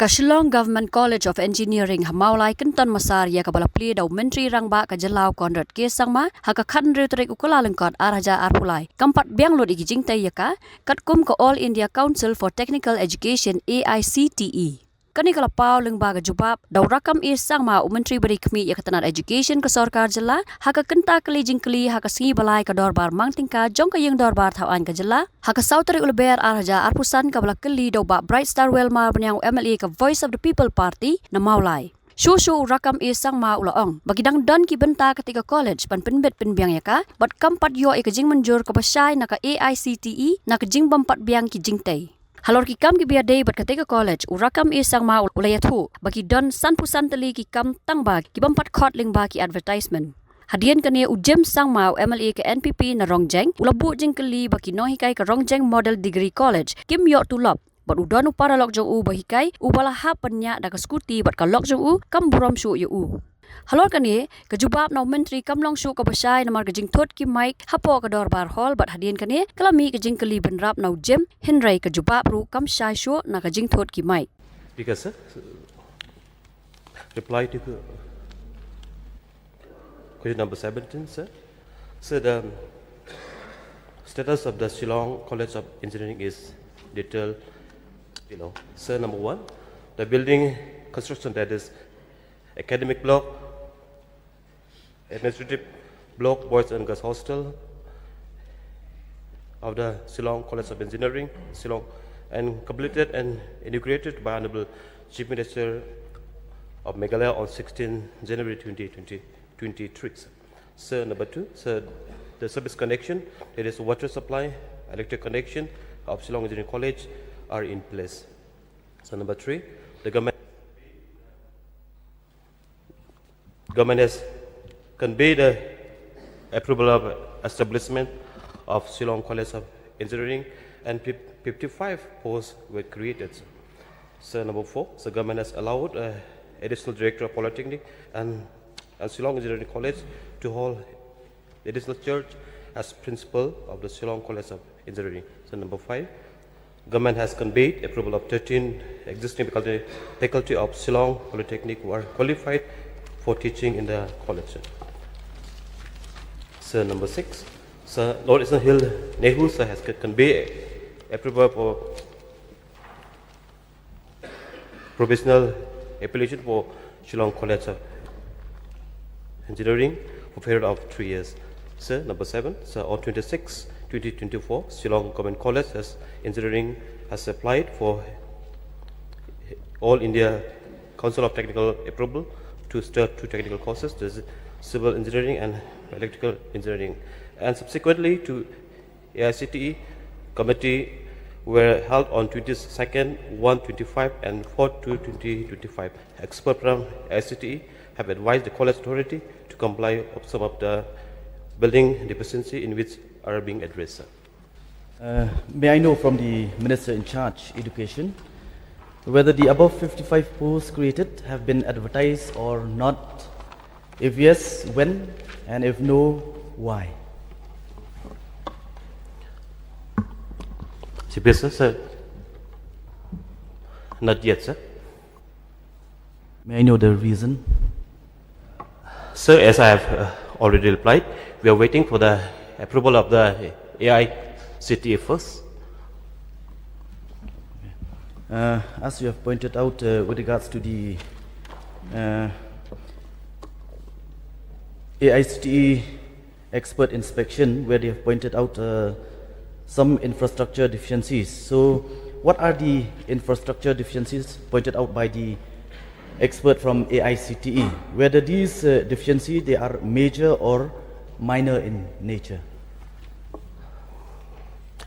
Shillong Government College of Engineering Mawlai Kenton Masar ya kabala pli daw menteri rangba ka Jalau Konrad ke sangma haka khan reutrek ukala lengkot araja arpulai kampat biang lo igi Jingtei ya ka Katkum ko All India Council for Technical Education AICTE kani kala pau lengba ka jubab daw Rakkam sangma menteri beri kmi ya katanar education ka sarkar jala haka kenta kali jingkli haka singi balai ka dorbar mangtingka jong ka yang dorbar thawan ka jala haka sautari ulber araja arpusan kabala kali daw ba Bright Star Welmar banyang MLA ka Voice of the People Party na Mawlai Shushu Rakkam sangma ulaong bagidang don ki benta ketika college pan penbet penbiang ya ka bat kampat yo ka jing menjur ka basai na ka AICTE na ka jing bampat biang ki Jingtei Halor ki kam ki biar day bat ketika college Rakkam sangma ulayatu bagi don san pusan tali ki kam tangba ki bampat khot lingba ki advertisement Hadian kani ujem sangma MLA ke NPP na Rongjeng ulabu jingkeli baki nohikai ka Rongjeng Model Degree College kim yo tulop bat udon upara lok jong u bahikai ubala ha penya da ka skuti bat ka lok jong u kam buram shu yu u Halor kani ka jubab na menteri kam long shu ka basai na mar ka jing thot ki mic hapo ka dorbar hall bat hadian kani kalami ka jingkeli benrap na ujem henrai ka jubab ru kam shai shu na ka jing thot ki mic Because reply to question number 17, sir. So the status of the Shillong College of Engineering is detailed below. So number 1, the building construction, that is academic block, administrative block, boys and girls hostel of the Shillong College of Engineering, Shillong, and completed and inaugurated by Honorable Chief Minister of Meghalaya on 16 January 2023. So number 2, so the service connection, it is water supply, electric connection of Shillong Engineering College are in place. So number 3, the government has conveyed the approval of establishment of Shillong College of Engineering and 55 posts were created. So number 4, the government has allowed additional director of polytechnic and Shillong Engineering College to hold additional church as principal of the Shillong College of Engineering. So number 5, government has conveyed approval of 13 existing faculty of Shillong Polytechnic who are qualified for teaching in the college. So number 6, so Lord Eastern Hill Nehru sir has conveyed approval for provisional appellation for Shillong College of Engineering for a period of 3 years. So number 7, so on 26, 2024, Shillong Government College as Engineering has applied for All India Council of Technical approval to start 2 technical courses, this is civil engineering and electrical engineering. And subsequently to AICTE committee were held on 22nd, 125 and 4/2/2025. Experts from AICTE have advised the college authority to comply with some of the building deficiency in which are being addressed. May I know from the Minister in charge, Education, whether the above 55 posts created have been advertised or not? If yes, when? And if no, why? CPS, sir? Not yet, sir. May I know the reason? Sir, as I have already replied, we are waiting for the approval of the AICTE first. As you have pointed out with regards to the AICTE expert inspection, where they have pointed out some infrastructure deficiencies. So what are the infrastructure deficiencies pointed out by the expert from AICTE? Whether these deficiencies, they are major or minor in nature?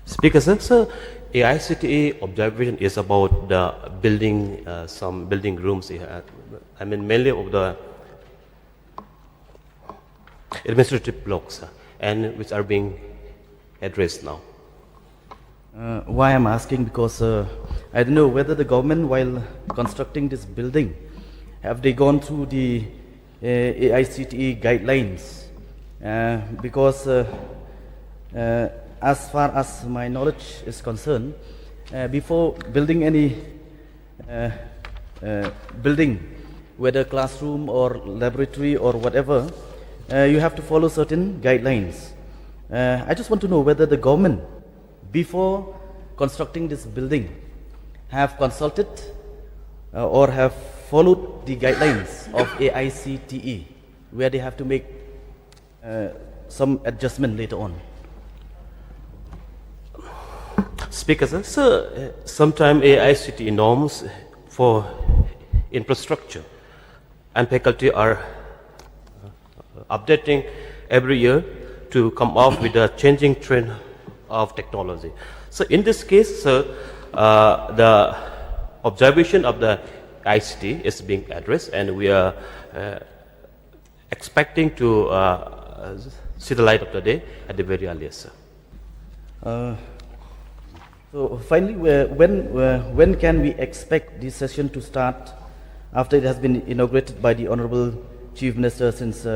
Speaker, sir, so AICTE observation is about the building, some building rooms, I mean mainly of the administrative blocks and which are being addressed now. Why I'm asking, because I don't know whether the government, while constructing this building, have they gone through the AICTE guidelines? Because as far as my knowledge is concerned, before building any building, whether classroom or laboratory or whatever, you have to follow certain guidelines. I just want to know whether the government, before constructing this building, have consulted or have followed the guidelines of AICTE, where they have to make some adjustment later on. Speaker, sir, sometimes AICTE norms for infrastructure and faculty are updating every year to come up with a changing trend of technology. So in this case, sir, the observation of the ICT is being addressed, and we are expecting to see the light of the day at the very earliest, sir. So finally, when can we expect this session to start after it has been inaugurated by the Honorable Chief Minister since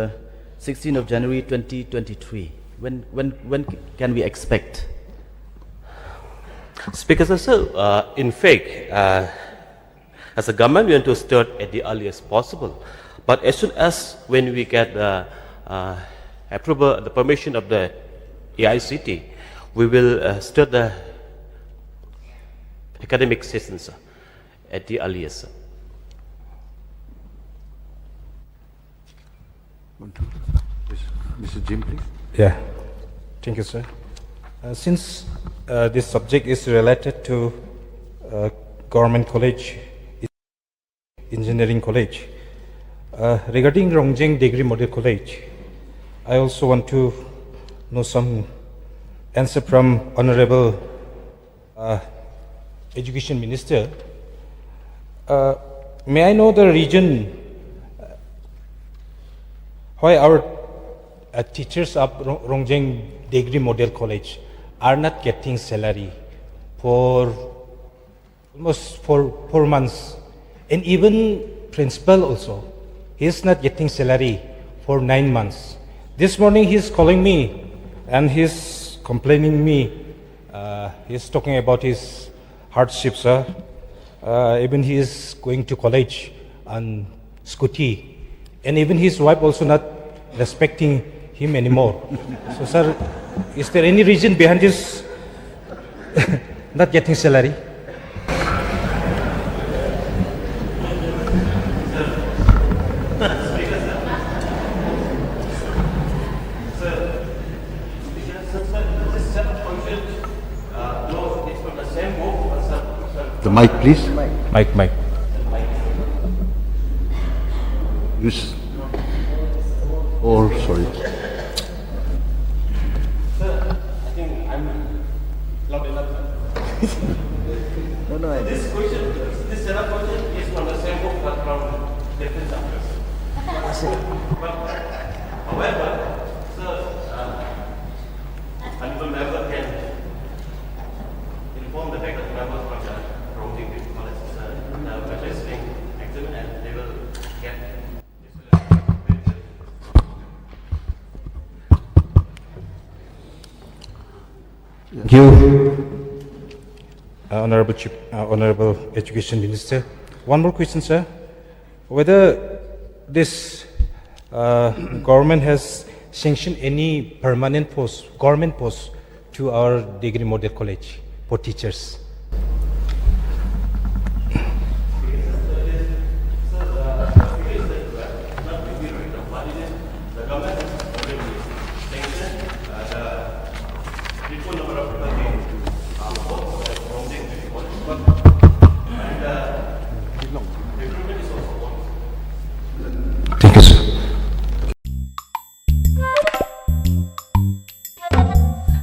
16th of January 2023? When can we expect? Speaker, sir, in fact, as a government, we want to start at the earliest possible. But as soon as when we get the approval, the permission of the AICT, we will start the academic sessions at the earliest. Mr. Jim, please. Yeah, thank you, sir. Since this subject is related to government college, engineering college, regarding Rongjeng Degree Model College, I also want to know some answer from Honorable Education Minister. May I know the reason why our teachers of Rongjeng Degree Model College are not getting salary for almost 4 months, and even principal also, he is not getting salary for 9 months. This morning he is calling me and he is complaining me. He is talking about his hardships. Even he is going to college on scooty, and even his wife also not respecting him anymore. So, sir, is there any reason behind this not getting salary? The mic, please. Mike. Use. Oh, sorry. Sir, I think I'm loud enough. No, This question, this set of question is from the same book but from different chapters. However, sir, honorable member can inform the faculty members from the Rongjeng Degree College, the registering exam, and they will get. Thank you, Honorable Education Minister. One more question, sir. Whether this government has sanctioned any permanent post, government post, to our degree model college for teachers? Thank you, sir.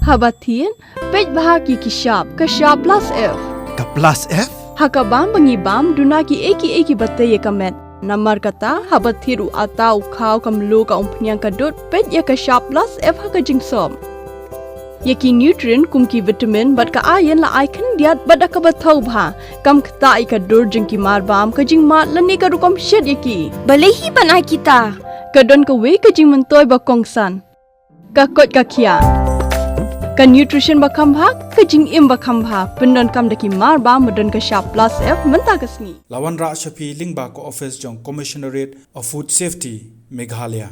Habatin, pej bahagi kishap, kashap plus F. Ka plus F? Hakabam bangibam dunaki eki batay kamet. Namar kata habathiru atau khau kamlu ka umpnyang kadut pej ya kashap plus F hakajingsom. Yaki nutrient kumki vitamin bat ka ayan la icon diat bada ka bathau bha kam kta ika dur jingki marbam ka jingma lani ka rukom shed yaki balehi banai kita kadon ka we ka jing mentoy ba kongsan ka kot ka khia Ka nutrition bakam bha ka jing im bakam bha pendon kam daki mar ba modon ka sharp plus F menta kasni. Lawan Ra Shafi Lingba ko office jong Commissionerate of Food Safety Meghalaya.